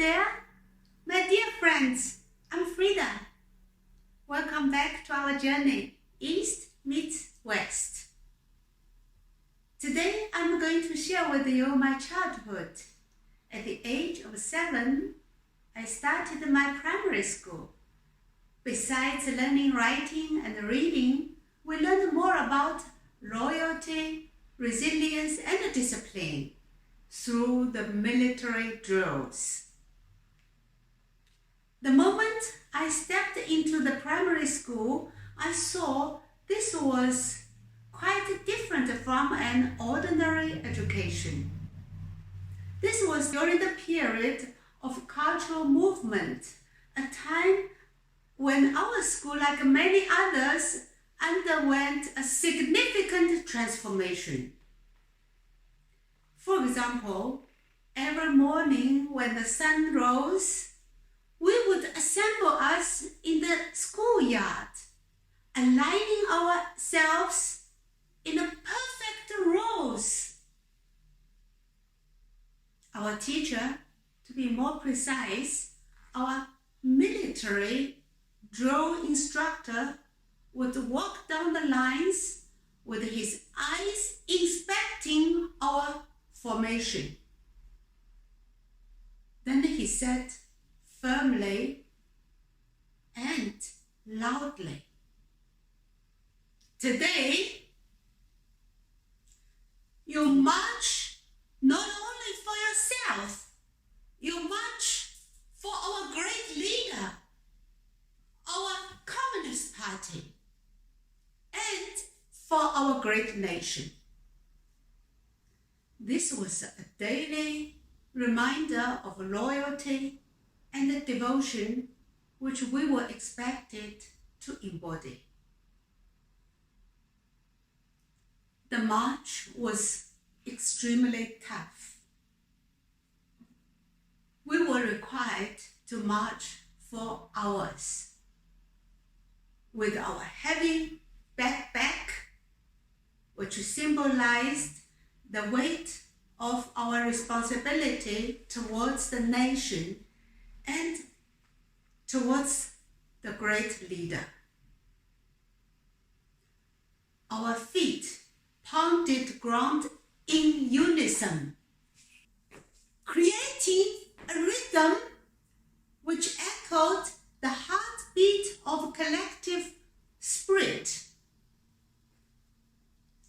there, my dear friends. I'm Frida. Welcome back to our journey, East meets West. Today, I'm going to share with you my childhood. At the age of 7, I started my primary school. Besides learning writing and reading, we learned more about loyalty, resilience, and discipline through the military drills. The moment I stepped into the primary school, I saw this was quite different from an ordinary education. This was during the period of cultural movement, a time when our school, like many others, underwent a significant transformation. For example, every morning when the sun rose, we would assemble us in the schoolyard, aligning ourselves in a perfect rows. Our teacher, to be more precise, our military drill instructor, would walk down the lines with his eyes inspecting our formation. Then he said firmly and loudly, "Today, you march not only for yourself, you march for our great leader, our Communist Party, and for our great nation." This was a daily reminder of loyalty and devotion which we were expected to embody. The march was extremely tough. We were required to march for hours with our heavy backpack, which symbolized the weight of our responsibility towards the nation and towards the great leader. Our feet pounded ground in unison, creating a rhythm which echoed the heartbeat of collective spirit.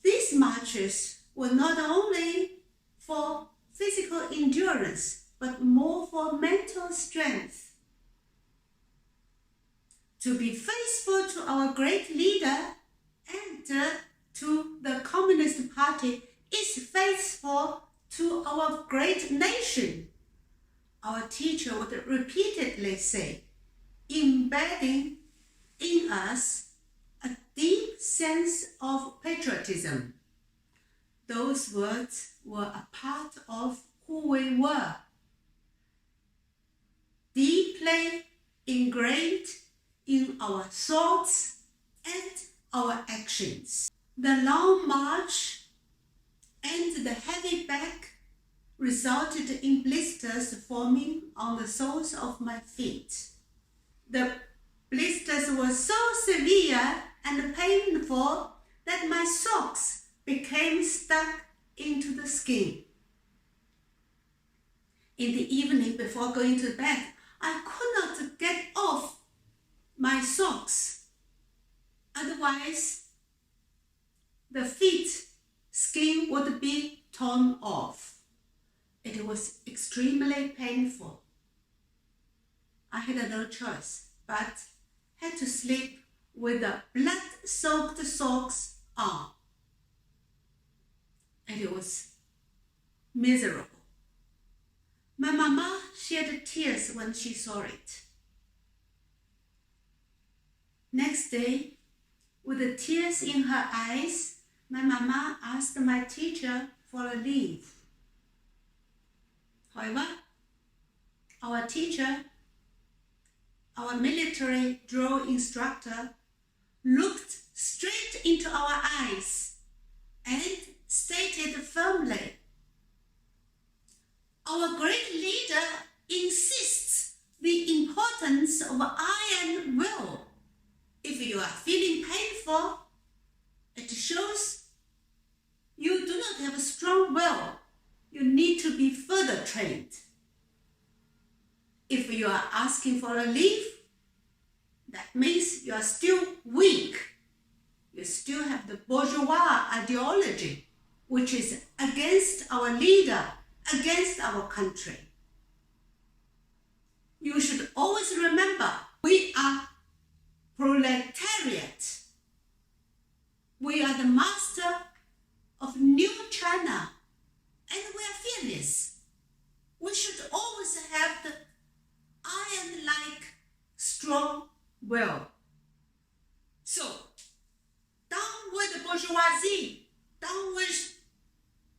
These marches were not only for physical endurance, but more for mental strength. To be faithful to our great leader and to the Communist Party is faithful to our great nation, our teacher would repeatedly say, embedding in us a deep sense of patriotism. Those words were a part of who we were, deeply ingrained in our thoughts and our actions. The long march and the heavy back resulted in blisters forming on the soles of my feet. The blisters were so severe and painful that my socks became stuck into the skin. In the evening before going to bed, I could not get off my socks. Otherwise, the feet skin would be torn off. It was extremely painful. I had no choice, but had to sleep with the blood-soaked socks on. And it was miserable. My mama shed tears when she saw it. Next day, with the tears in her eyes, my mama asked my teacher for a leave. However, our teacher, our military drill instructor, looked straight into our eyes and stated firmly, "Our great leader insists the importance of iron will. If you are feeling painful, it shows you do not have a strong will. You need to be further trained. If you are asking for a leave, that means you are still weak. You still have the bourgeois ideology, which is against our leader, against our country. You should always remember, we are proletariat. We are the master of new China, and we are fearless. We should always have the iron-like strong will. So, down with the bourgeoisie, down with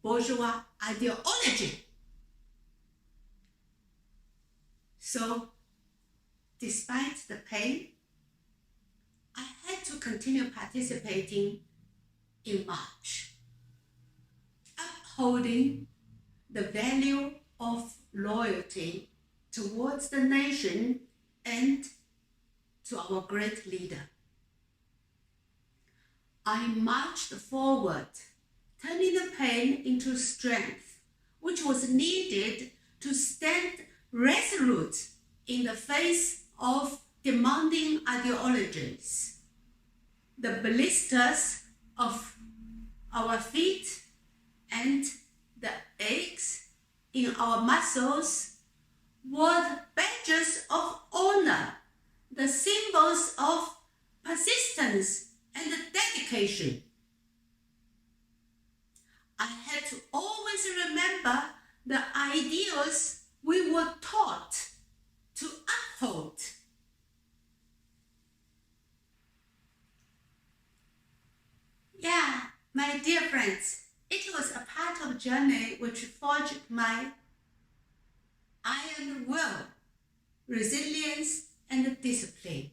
bourgeois ideology. So, despite the pain, I had to continue participating in March, upholding the value of loyalty towards the nation and to our great leader. I marched forward, turning the pain into strength, which was needed to stand resolute in the face of demanding ideologies. The blisters of our feet and the aches in our muscles were the badges of honor, the symbols of persistence and dedication. I had to always remember the ideals we were taught to uphold. Yeah, my dear friends, it was a part of a journey which forged my iron will, resilience, and discipline.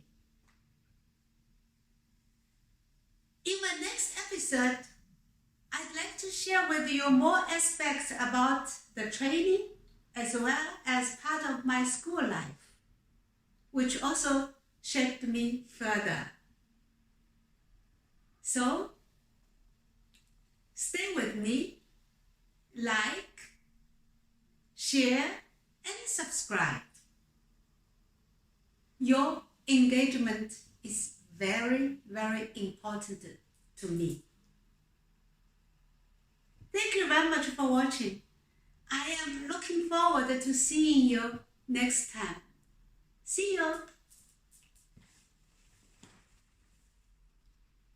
In my next episode, I'd like to share with you more aspects about the training as well as part of my school life, which also shaped me further. So, stay with me, like, share, and subscribe. Your engagement is very, very important to me. Thank you very much for watching. I am looking forward to seeing you next time. See you.